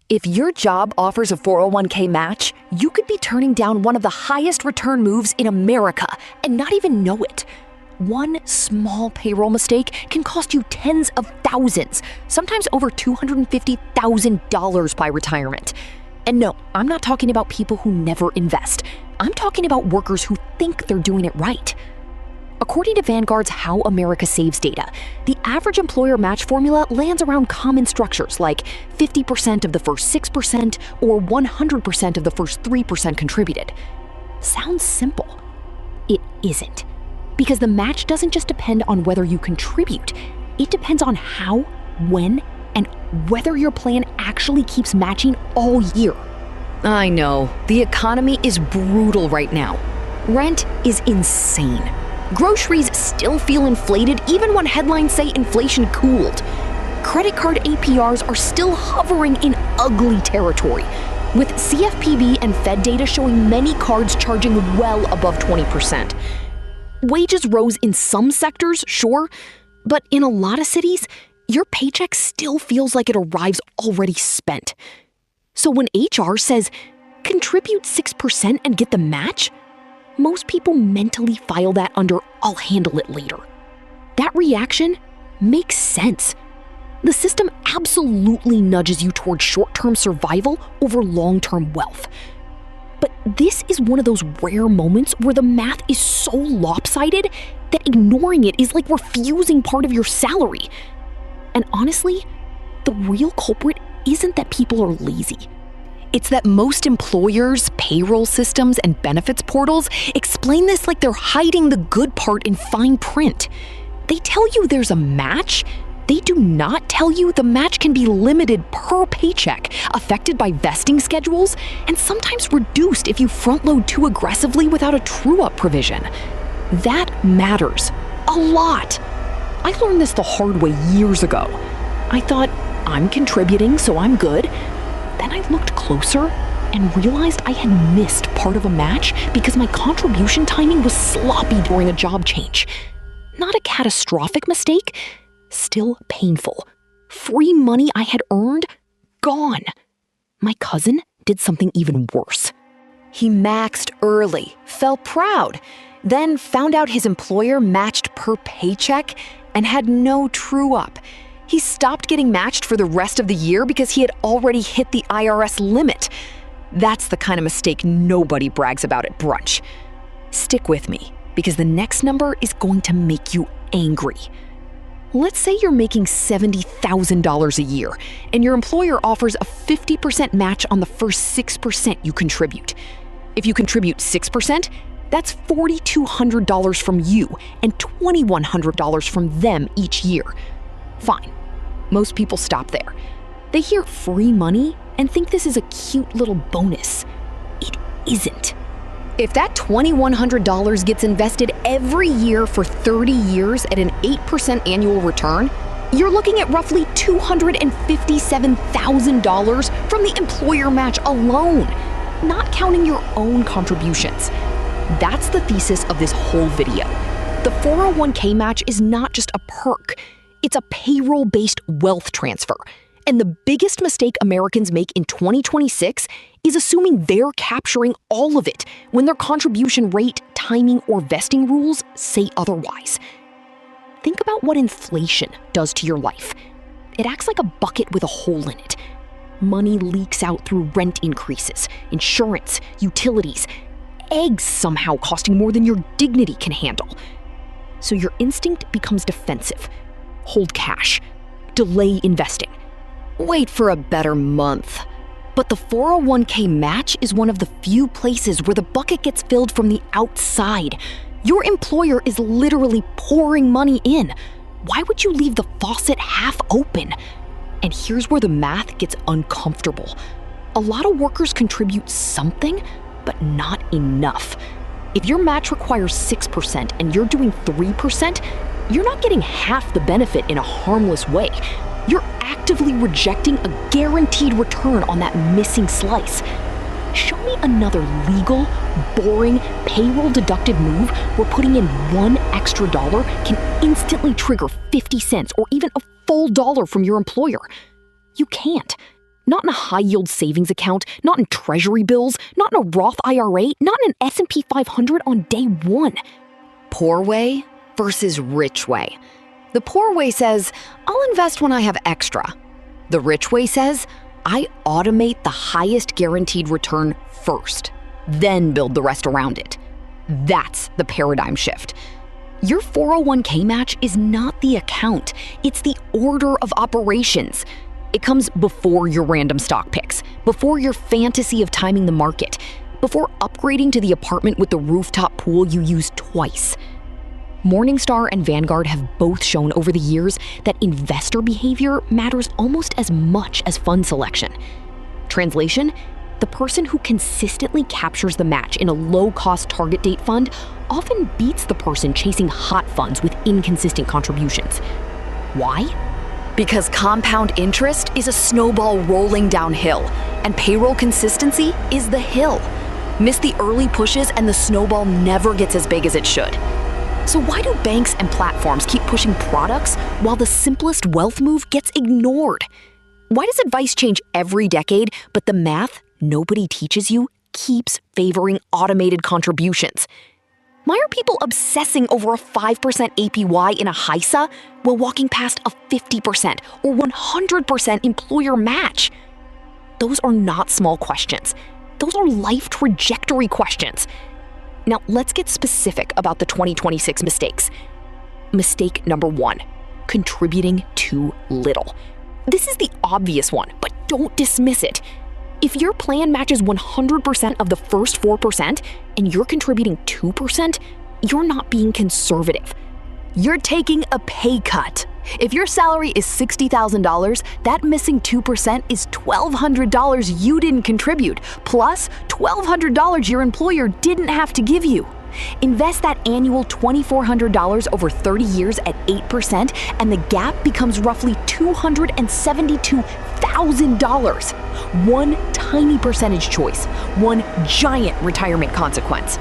If your job offers a 401k match, you could be turning down one of the highest return moves in America and not even know it. One small payroll mistake can cost you tens of thousands, sometimes over $250,000 by retirement. And no, I'm not talking about people who never invest. I'm talking about workers who think they're doing it right. According to Vanguard's How America Saves data, the average employer match formula lands around common structures like 50% of the first 6% or 100% of the first 3% contributed. Sounds simple. It isn't. Because the match doesn't just depend on whether you contribute. It depends on how, when, and whether your plan actually keeps matching all year. I know, the economy is brutal right now. Rent is insane. Groceries still feel inflated even when headlines say inflation cooled. Credit card APRs are still hovering in ugly territory, with CFPB and Fed data showing many cards charging well above 20%. Wages rose in some sectors, sure, but in a lot of cities, your paycheck still feels like it arrives already spent. So when HR says, contribute 6% and get the match, most people mentally file that under, I'll handle it later. That reaction makes sense. The system absolutely nudges you towards short-term survival over long-term wealth. But this is one of those rare moments where the math is so lopsided that ignoring it is like refusing part of your salary. And honestly, the real culprit isn't that people are lazy. It's that most employers, payroll systems, and benefits portals explain this like they're hiding the good part in fine print. They tell you there's a match. They do not tell you the match can be limited per paycheck, affected by vesting schedules, and sometimes reduced if you front-load too aggressively without a true-up provision. That matters a lot. I learned this the hard way years ago. I thought, I'm contributing, so I'm good. Then I looked closer and realized I had missed part of a match because my contribution timing was sloppy during a job change. Not a catastrophic mistake, still painful. Free money I had earned, gone. My cousin did something even worse. He maxed early, felt proud, then found out his employer matched per paycheck and had no true-up. He stopped getting matched for the rest of the year because he had already hit the IRS limit. That's the kind of mistake nobody brags about at brunch. Stick with me, because the next number is going to make you angry. Let's say you're making $70,000 a year, and your employer offers a 50% match on the first 6% you contribute. If you contribute 6%, that's $4,200 from you and $2,100 from them each year. Fine. Most people stop there. They hear free money and think this is a cute little bonus. It isn't. If that $2,100 gets invested every year for 30 years at an 8% annual return, you're looking at roughly $257,000 from the employer match alone, not counting your own contributions. That's the thesis of this whole video. The 401k match is not just a perk. It's a payroll-based wealth transfer. And the biggest mistake Americans make in 2026 is assuming they're capturing all of it when their contribution rate, timing, or vesting rules say otherwise. Think about what inflation does to your life. It acts like a bucket with a hole in it. Money leaks out through rent increases, insurance, utilities, eggs somehow costing more than your dignity can handle. So your instinct becomes defensive. Hold cash. Delay investing. Wait for a better month. But the 401k match is one of the few places where the bucket gets filled from the outside. Your employer is literally pouring money in. Why would you leave the faucet half open? And here's where the math gets uncomfortable. A lot of workers contribute something, but not enough. If your match requires 6% and you're doing 3%, you're not getting half the benefit in a harmless way. You're actively rejecting a guaranteed return on that missing slice. Show me another legal, boring, payroll-deducted move where putting in $1 extra can instantly trigger 50 cents or even a full dollar from your employer. You can't. Not in a high-yield savings account, not in treasury bills, not in a Roth IRA, not in an S&P 500 on day one. Poor way versus rich way. The poor way says, I'll invest when I have extra. The rich way says, I automate the highest guaranteed return first, then build the rest around it. That's the paradigm shift. Your 401k match is not the account, it's the order of operations. It comes before your random stock picks, before your fantasy of timing the market, before upgrading to the apartment with the rooftop pool you use twice. Morningstar and Vanguard have both shown over the years that investor behavior matters almost as much as fund selection. Translation: the person who consistently captures the match in a low-cost target date fund often beats the person chasing hot funds with inconsistent contributions. Why? Because compound interest is a snowball rolling downhill, and payroll consistency is the hill. Miss the early pushes and the snowball never gets as big as it should. So why do banks and platforms keep pushing products while the simplest wealth move gets ignored? Why does advice change every decade, but the math nobody teaches you keeps favoring automated contributions? Why are people obsessing over a 5% APY in a HISA while walking past a 50% or 100% employer match? Those are not small questions. Those are life trajectory questions. Now, let's get specific about the 2026 mistakes. Mistake number 1, contributing too little. This is the obvious one, but don't dismiss it. If your plan matches 100% of the first 4% and you're contributing 2%, you're not being conservative. You're taking a pay cut. If your salary is $60,000, that missing 2% is $1,200 you didn't contribute, plus $1,200 your employer didn't have to give you. Invest that annual $2,400 over 30 years at 8%, and the gap becomes roughly $272,000. One tiny percentage choice, one giant retirement consequence.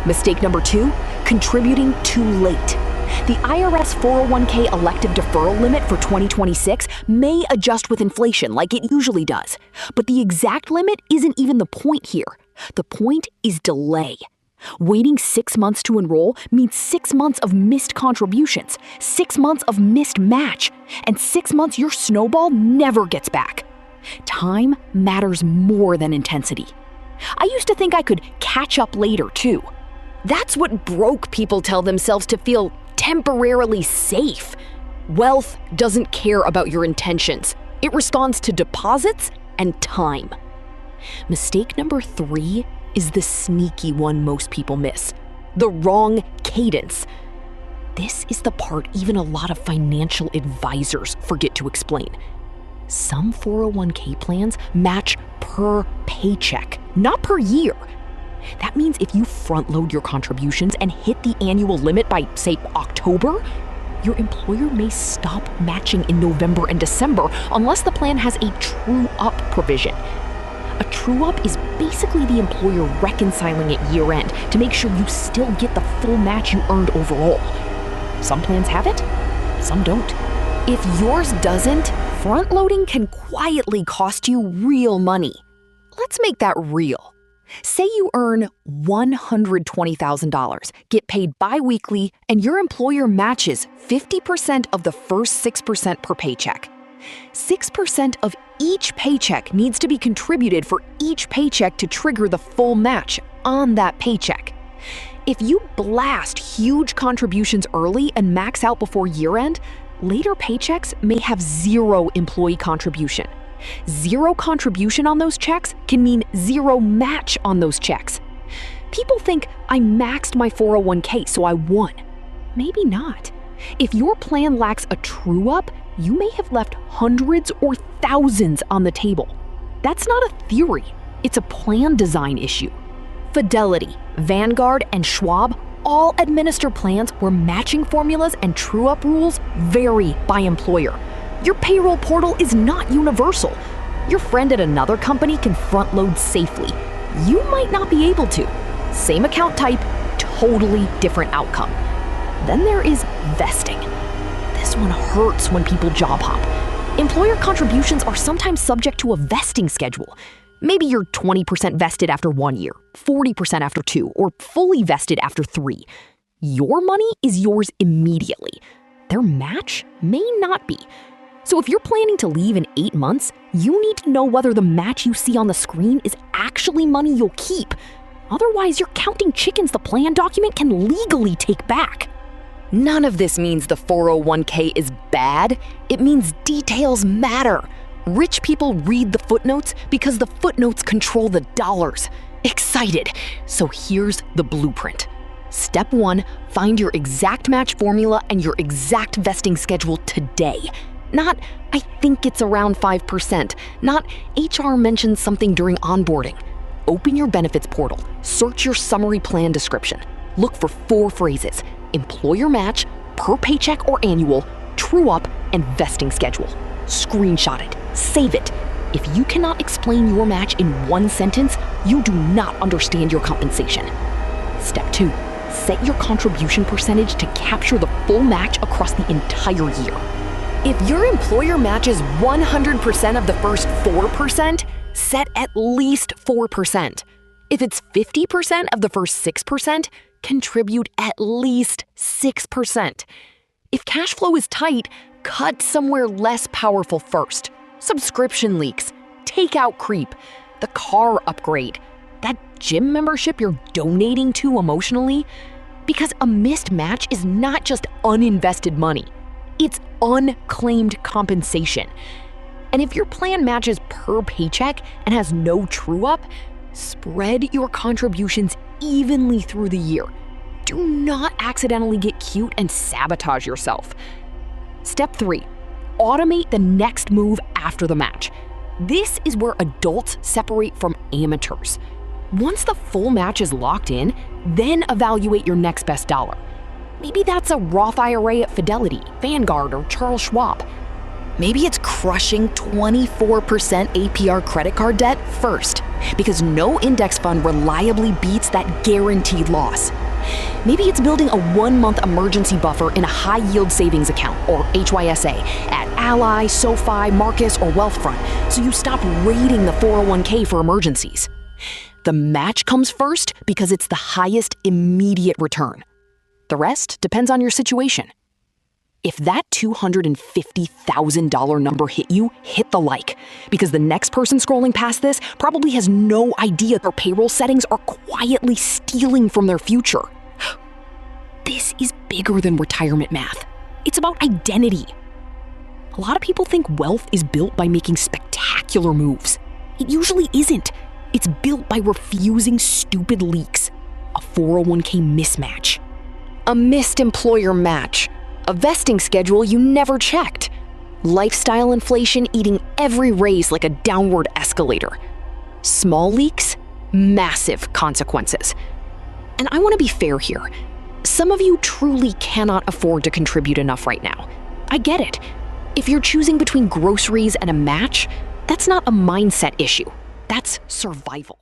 Mistake number 2, contributing too late. The IRS 401k elective deferral limit for 2026 may adjust with inflation like it usually does, but the exact limit isn't even the point here. The point is delay. Waiting 6 months to enroll means 6 months of missed contributions, 6 months of missed match, and 6 months your snowball never gets back. Time matters more than intensity. I used to think I could catch up later, too. That's what broke people tell themselves to feel temporarily safe. Wealth doesn't care about your intentions. It responds to deposits and time. Mistake number 3 is the sneaky one most people miss: the wrong cadence. This is the part even a lot of financial advisors forget to explain. Some 401k plans match per paycheck, not per year. That means if you front-load your contributions and hit the annual limit by, say, October, your employer may stop matching in November and December unless the plan has a true-up provision. A true-up is basically the employer reconciling at year-end to make sure you still get the full match you earned overall. Some plans have it, some don't. If yours doesn't, front-loading can quietly cost you real money. Let's make that real. Say you earn $120,000, get paid bi-weekly, and your employer matches 50% of the first 6% per paycheck. 6% of each paycheck needs to be contributed for each paycheck to trigger the full match on that paycheck. If you blast huge contributions early and max out before year-end, later paychecks may have 0 employee contribution. 0 contribution on those checks can mean 0 match on those checks. People think I maxed my 401k, so I won. Maybe not. If your plan lacks a true-up, you may have left hundreds or thousands on the table. That's not a theory. It's a plan design issue. Fidelity, Vanguard, and Schwab all administer plans where matching formulas and true-up rules vary by employer. Your payroll portal is not universal. Your friend at another company can front-load safely. You might not be able to. Same account type, totally different outcome. Then there is vesting. This one hurts when people job hop. Employers Employer contributions are sometimes subject to a vesting schedule. Maybe you're 20% vested after 1 year, 40% after 2, or fully vested after 3. Your money is yours immediately. Their match may not be. So if you're planning to leave in 8 months, you need to know whether the match you see on the screen is actually money you'll keep. Otherwise, you're counting chickens the plan document can legally take back. None of this means the 401k is bad. It means details matter. Rich people read the footnotes because the footnotes control the dollars. Excited. So here's the blueprint. Step 1, find your exact match formula and your exact vesting schedule today. Not, I think it's around 5%. Not, HR mentioned something during onboarding. Open your benefits portal. Search your summary plan description. Look for 4 phrases: employer match, per paycheck or annual, true up, and vesting schedule. Screenshot it. Save it. If you cannot explain your match in 1 sentence, you do not understand your compensation. Step 2, set your contribution percentage to capture the full match across the entire year. If your employer matches 100% of the first 4%, set at least 4%. If it's 50% of the first 6%, contribute at least 6%. If cash flow is tight, cut somewhere less powerful first. Subscription leaks, takeout creep, the car upgrade, that gym membership you're donating to emotionally. Because a missed match is not just uninvested money. It's unclaimed compensation. And if your plan matches per paycheck and has no true-up, spread your contributions evenly through the year. Do not accidentally get cute and sabotage yourself. Step 3, automate the next move after the match. This is where adults separate from amateurs. Once the full match is locked in, then evaluate your next best dollar. Maybe that's a Roth IRA at Fidelity, Vanguard, or Charles Schwab. Maybe it's crushing 24% APR credit card debt first, because no index fund reliably beats that guaranteed loss. Maybe it's building a 1-month emergency buffer in a high-yield savings account, or HYSA, at Ally, SoFi, Marcus, or Wealthfront, so you stop raiding the 401k for emergencies. The match comes first because it's the highest immediate return. The rest depends on your situation. If that $250,000 number hit you, hit the like, because the next person scrolling past this probably has no idea their payroll settings are quietly stealing from their future. This is bigger than retirement math. It's about identity. A lot of people think wealth is built by making spectacular moves. It usually isn't. It's built by refusing stupid leaks. A 401k mismatch. A missed employer match. A vesting schedule you never checked. Lifestyle inflation eating every raise like a downward escalator. Small leaks, massive consequences. And I want to be fair here. Some of you truly cannot afford to contribute enough right now. I get it. If you're choosing between groceries and a match, that's not a mindset issue. That's survival.